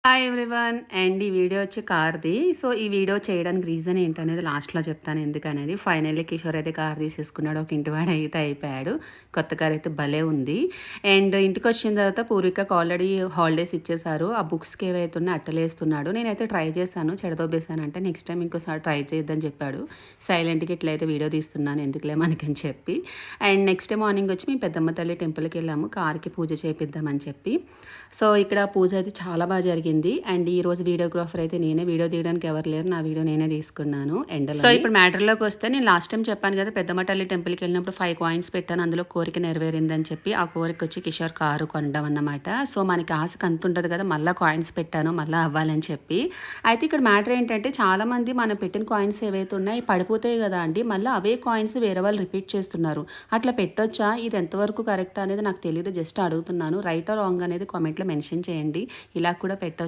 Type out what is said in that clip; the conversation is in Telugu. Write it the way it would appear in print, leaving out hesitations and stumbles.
హాయ్ ఎవ్రీవన్ అండ్ ఈ వీడియో వచ్చి కార్ది. సో, ఈ వీడియో చేయడానికి రీజన్ ఏంటనేది లాస్ట్‌లో చెప్తాను ఎందుకనేది. ఫైనల్లీ కిషోర్ అయితే కార్ తీసేసుకున్నాడు. ఒక ఇంటివాడైతే అయిపోయాడు. కొత్త కార్ అయితే భలే ఉంది. అండ్ ఇంటికొచ్చిన తర్వాత పూర్వికకి ఆల్రెడీ హాలిడేస్ ఇచ్చేసారు. ఆ బుక్స్‌కి ఏవైతే ఉన్నాయో అట్టలేస్తున్నాడు. నేనైతే ట్రై చేశాను. చెడదొబ్బేసానంటే నెక్స్ట్ టైమ్ ఇంకోసారి ట్రై చేయొద్దని చెప్పాడు. సైలెంట్‌గా ఇట్లయితే వీడియో తీస్తున్నాను ఎందుకులే మనకని చెప్పి. అండ్ నెక్స్ట్ డే మార్నింగ్ వచ్చి మేము పెద్దమ్మ తల్లి టెంపుల్‌కి వెళ్ళాము. కార్‌కి పూజ చేపిద్దామని చెప్పి. సో, ఇక్కడ పూజ అయితే చాలా బాగా జరిగింది. అండ్ ఈరోజు వీడియోగ్రాఫర్ అయితే నేనే. వీడియో తీయడానికి ఎవరు లేరు. నా వీడియో నేనే తీసుకున్నాను ఎండలో. సో, ఇప్పుడు మ్యాటర్‌లోకి వస్తే నేను లాస్ట్ టైం చెప్పాను కదా! పెద్దమ్మ తల్లి టెంపుల్‌కి వెళ్ళినప్పుడు 5 కాయిన్స్ పెట్టాను. అందులో కోరిక నెరవేరిందని చెప్పి. ఆ కోరిక వచ్చి కిషోర్ కారు కొనడం అన్నమాట. సో, మనకి ఆశకు అంతుంటది కదా! మళ్ళా కాయిన్స్ పెట్టాను. మళ్ళా అవ్వాలని చెప్పి. అయితే ఇక్కడ మ్యాటర్ ఏంటంటే చాలామంది మనం పెట్టిన కాయిన్స్ ఏవైతే ఉన్నాయో పడిపోతాయి కదా అండి. మళ్ళీ అవే కాయిన్స్ వేరే వాళ్ళు రిపీట్ చేస్తున్నారు. అట్లా పెట్టొచ్చా? ఇది ఎంతవరకు కరెక్ట్ అనేది నాకు తెలీదు. జస్ట్ అడుగుతున్నాను. రైట్ ఆర్ రాంగ్ అనేది కామెంట్‌లో మెన్షన్ చేయండి. ఇలా కూడా పెట్టొచ్చా?